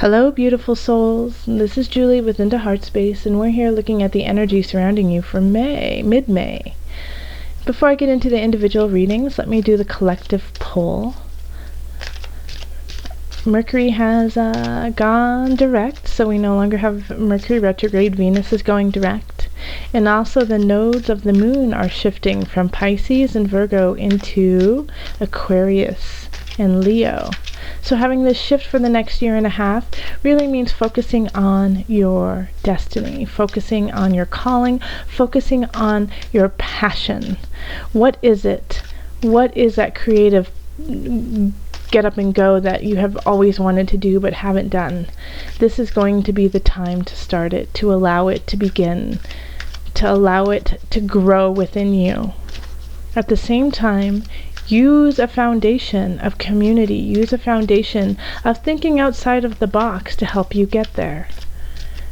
Hello, beautiful souls. This is Julie with Heartspace, and we're here looking at the energy surrounding you for mid-May. Before I get into the individual readings, let me do the collective poll. Mercury has gone direct, so we no longer have Mercury retrograde. Venus is going direct. And also the nodes of the moon are shifting from Pisces and Virgo into Aquarius and Leo. So having this shift for the next year and a half really means focusing on your destiny, focusing on your calling, focusing on your passion. What is it? What is that creative get up and go that you have always wanted to do but haven't done? This is going to be the time to start it, to allow it to begin, to allow it to grow within you. At the same time, use a foundation of community, use a foundation of thinking outside of the box to help you get there.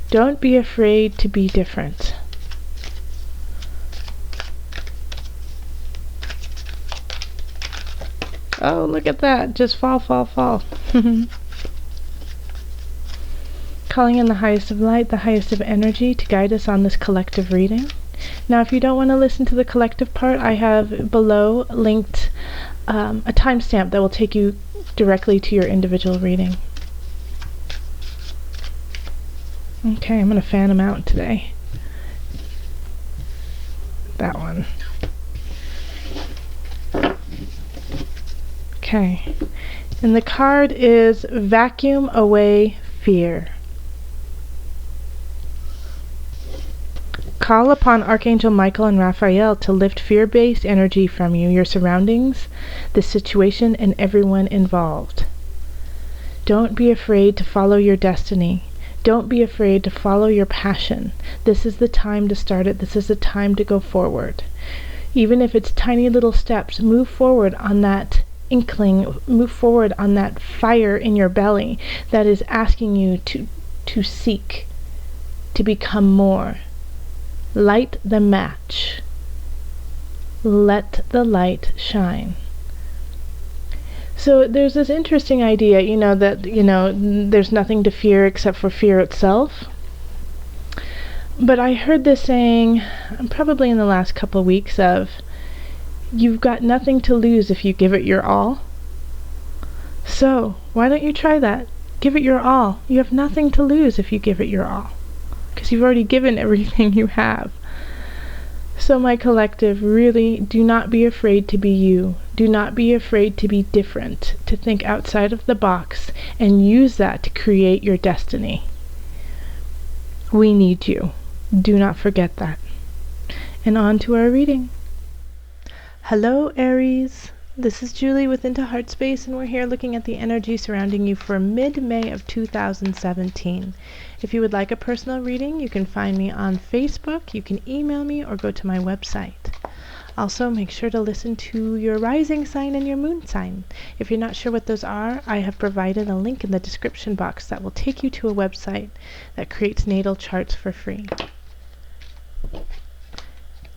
Don't be afraid to be different. Oh, look at that. Just fall. Calling in the highest of light, the highest of energy to guide us on this collective reading. Now, if you don't want to listen to the collective part, I have below linked a timestamp that will take you directly to your individual reading. Okay, I'm going to fan them out today. That one. Okay. And the card is Vacuum Away Fear. Call upon Archangel Michael and Raphael to lift fear-based energy from you, your surroundings, the situation, and everyone involved. Don't be afraid to follow your destiny. Don't be afraid to follow your passion. This is the time to start it. This is the time to go forward. Even if it's tiny little steps, move forward on that inkling, move forward on that fire in your belly that is asking you to seek, to become more. Light the match. Let the light shine. So there's this interesting idea, that there's nothing to fear except for fear itself. But I heard this saying, probably in the last couple weeks, of, you've got nothing to lose if you give it your all. So, why don't you try that? Give it your all. You have nothing to lose if you give it your all, because you've already given everything you have. So my collective, really do not be afraid to be you. Do not be afraid to be different, to think outside of the box, and use that to create your destiny. We need you. Do not forget that. And on to our reading. Hello, Aries. This is Julie with Heartspace, and we're here looking at the energy surrounding you for mid-May of 2017. If you would like a personal reading, you can find me on Facebook, you can email me, or go to my website. Also, make sure to listen to your rising sign and your moon sign. If you're not sure what those are, I have provided a link in the description box that will take you to a website that creates natal charts for free.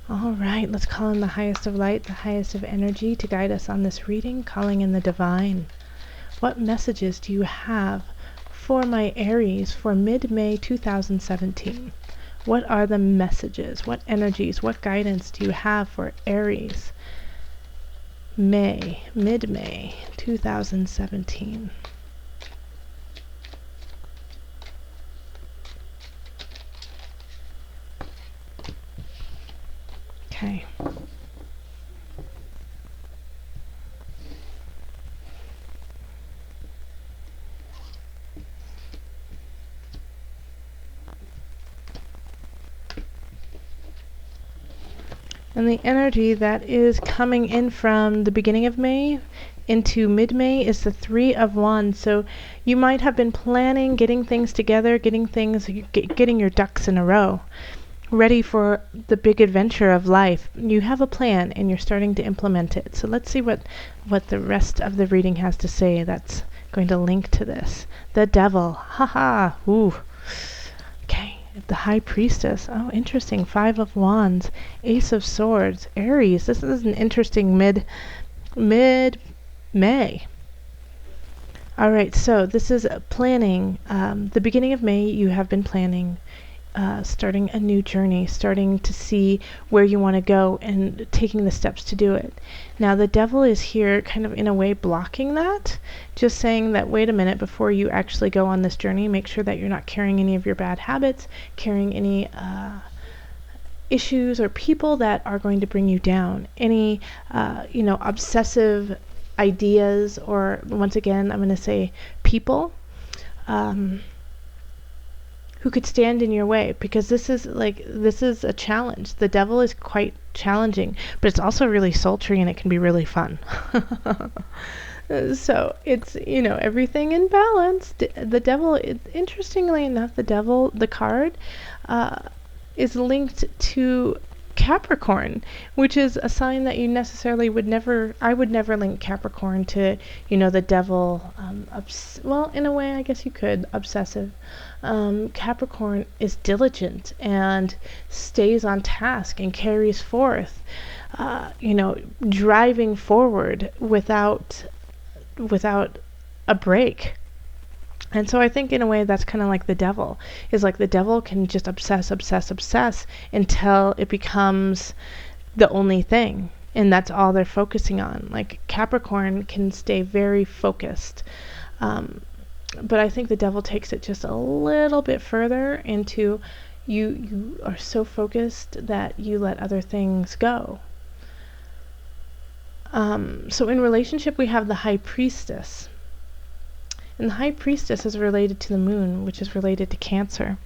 All right, let's call in the highest of light, the highest of energy to guide us on this reading, calling in the divine. What messages do you have for my Aries for mid-May 2017? What are the messages? What energies? What guidance do you have for Aries? Mid-May 2017. Okay. And the energy that is coming in from the beginning of May into mid-May is the Three of Wands. So you might have been planning, getting things together, getting your ducks in a row, ready for the big adventure of life. You have a plan and you're starting to implement it. So let's see what the rest of the reading has to say that's going to link to this. The Devil. Haha. Ooh. Okay. The High Priestess. Oh, interesting. Five of Wands. Ace of Swords. Aries. This is an interesting mid-May. All right, so this is planning. The beginning of May, you have been planning, starting a new journey, starting to see where you want to go and taking the steps to do it. Now, the devil is here kind of in a way blocking that, just saying that, wait a minute, before you actually go on this journey, make sure that you're not carrying any of your bad habits, carrying any issues or people that are going to bring you down, any, obsessive ideas, or once again, I'm going to say people, who could stand in your way, because this is a challenge. The devil is quite challenging, but it's also really sultry and it can be really fun. So it's, everything in balance. The devil, interestingly enough, the card, is linked to Capricorn, which is a sign that you necessarily I would never link Capricorn to, the devil. Well, in a way, I guess you could, obsessive. Capricorn is diligent and stays on task and carries forth, driving forward without a break. And so I think in a way that's kind of like the devil. Is like the devil can just obsess until it becomes the only thing. And that's all they're focusing on. Like Capricorn can stay very focused. But I think the devil takes it just a little bit further into you are so focused that you let other things go. So in relationship, we have the High Priestess. And the High Priestess is related to the moon, which is related to Cancer.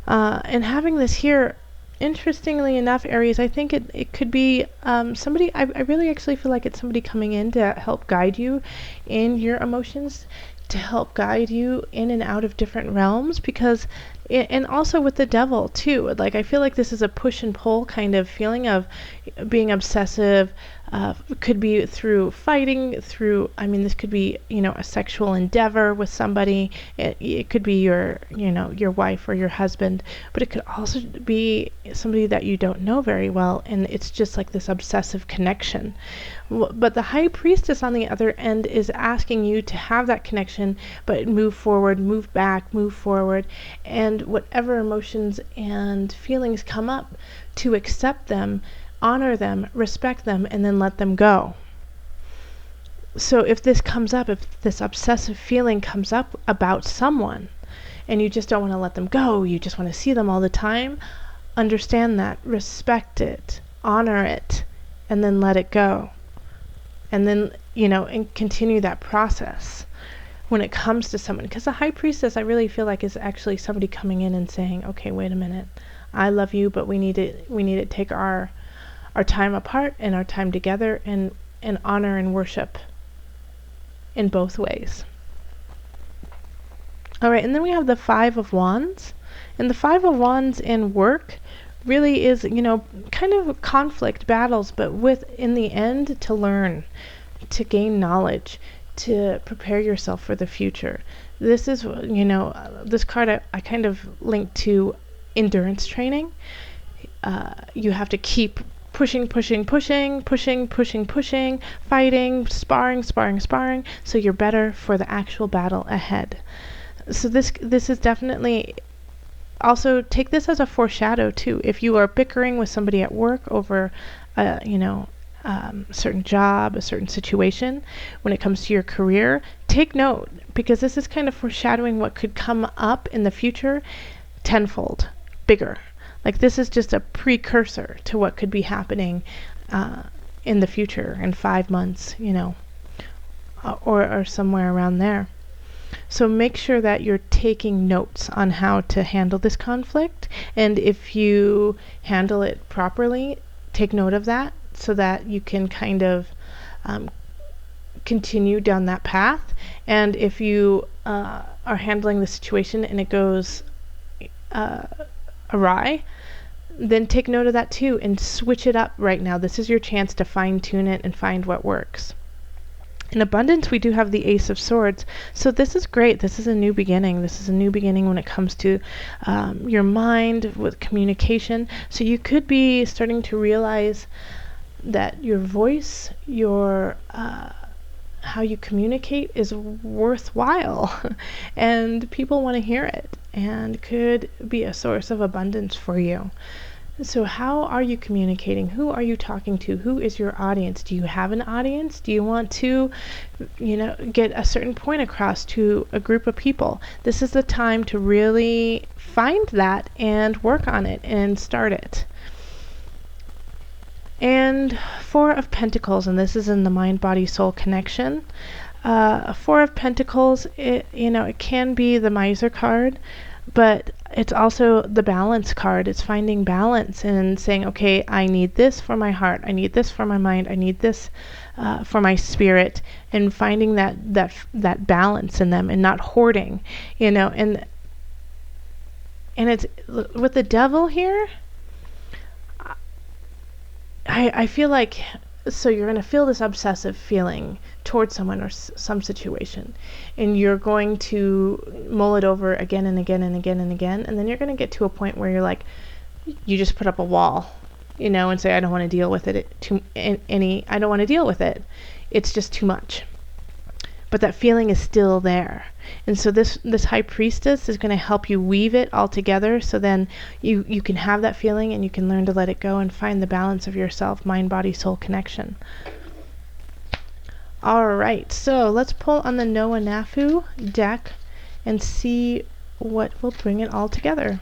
And having this here, interestingly enough, Aries, I think it could be somebody, I really actually feel like it's somebody coming in to help guide you in your emotions, to help guide you in and out of different realms, because and also with the devil too, like I feel like this is a push and pull kind of feeling of being obsessive. Could be through fighting, this could be, a sexual endeavor with somebody. It could be your wife or your husband, but it could also be somebody that you don't know very well, and it's just like this obsessive connection. But the High Priestess on the other end is asking you to have that connection, but move forward, move back, move forward, and whatever emotions and feelings come up, to accept them, honor them, respect them, and then let them go. So if this obsessive feeling comes up about someone, and you just don't want to let them go, you just want to see them all the time, understand that, respect it, honor it, and then let it go. And then, and continue that process when it comes to someone. Because the High Priestess, I really feel like, is actually somebody coming in and saying, okay, wait a minute, I love you, but we need to take our time apart and our time together, and honor and worship in both ways. All right, and then we have the Five of Wands. And the Five of Wands in work really is, kind of conflict, battles, but in the end, to learn, to gain knowledge, to prepare yourself for the future. This is, this card I kind of link to endurance training. You have to keep pushing, fighting, sparring, so you're better for the actual battle ahead. So this is definitely, also take this as a foreshadow too. If you are bickering with somebody at work over, a certain job, a certain situation, when it comes to your career, take note, because this is kind of foreshadowing what could come up in the future tenfold, bigger. Like this is just a precursor to what could be happening in the future, in 5 months, or somewhere around there. So make sure that you're taking notes on how to handle this conflict, and if you handle it properly, take note of that so that you can kind of continue down that path. And if you are handling the situation and it goes awry, then take note of that too and switch it up right now. This is your chance to fine-tune it and find what works. In abundance, we do have the Ace of Swords. So this is great. This is a new beginning. This is a new beginning when it comes to your mind, with communication. So you could be starting to realize that your voice, your how you communicate is worthwhile and people want to hear it and could be a source of abundance for you. So how are you communicating? Who are you talking to? Who is your audience? Do you have an audience? Do you want to, get a certain point across to a group of people? This is the time to really find that and work on it and start it. And Four of Pentacles, and this is in the mind, body, soul connection. Four of Pentacles, it can be the miser card, but it's also the balance card. It's finding balance and saying, okay, I need this for my heart, I need this for my mind, I need this for my spirit, and finding that balance in them and not hoarding, and it's with the devil here. I feel like, so you're going to feel this obsessive feeling towards someone or some situation, and you're going to mull it over again and again and again and again, and then you're going to get to a point where you're like, you just put up a wall, and say, I don't want to deal with it. I don't want to deal with it. It's just too much. But that feeling is still there. And so this High Priestess is going to help you weave it all together, so then you can have that feeling and you can learn to let it go and find the balance of yourself, mind, body, soul connection. All right, so let's pull on the Noah Knafo deck and see what will bring it all together.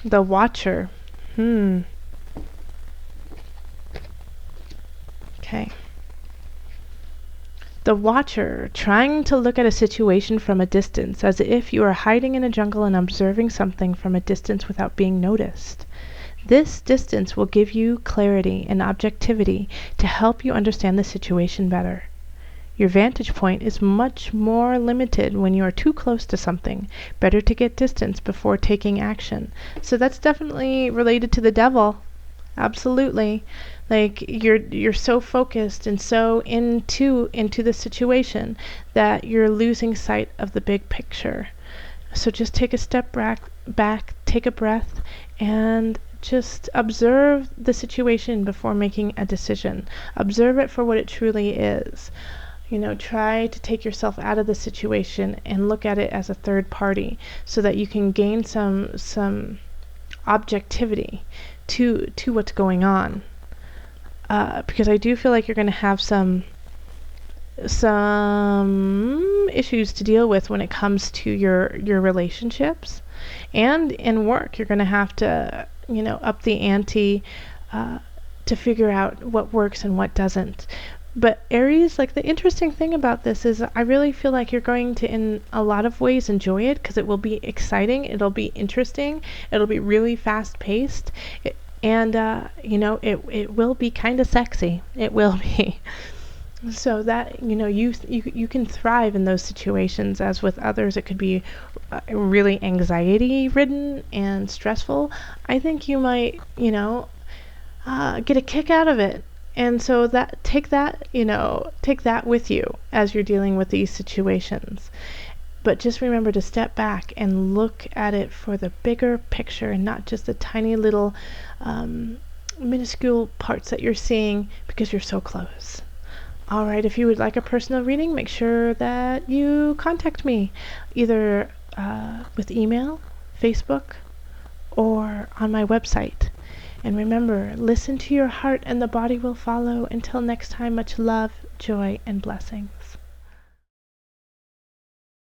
The Watcher. Okay. The Watcher, trying to look at a situation from a distance, as if you are hiding in a jungle and observing something from a distance without being noticed. This distance will give you clarity and objectivity to help you understand the situation better. Your vantage point is much more limited when you are too close to something. Better to get distance before taking action. So that's definitely related to the devil. Absolutely. Like you're so focused and so into the situation that you're losing sight of the big picture. So just take a step back, take a breath, and just observe the situation before making a decision. Observe it for what it truly is. Try to take yourself out of the situation and look at it as a third party, so that you can gain some objectivity to what's going on. Because I do feel like you're going to have some issues to deal with when it comes to your relationships, and in work. You're going to have to up the ante to figure out what works and what doesn't. But Aries, like, the interesting thing about this is I really feel like you're going to, in a lot of ways, enjoy it, because it will be exciting, it'll be interesting, it'll be really fast-paced, and it will be kind of sexy. It will be. So that, you can thrive in those situations. As with others, it could be really anxiety-ridden and stressful. I think you might, get a kick out of it. And so take that with you as you're dealing with these situations. But just remember to step back and look at it for the bigger picture, and not just the tiny little minuscule parts that you're seeing because you're so close. All right, if you would like a personal reading, make sure that you contact me, either with email, Facebook, or on my website. And remember, listen to your heart and the body will follow. Until next time, much love, joy, and blessings.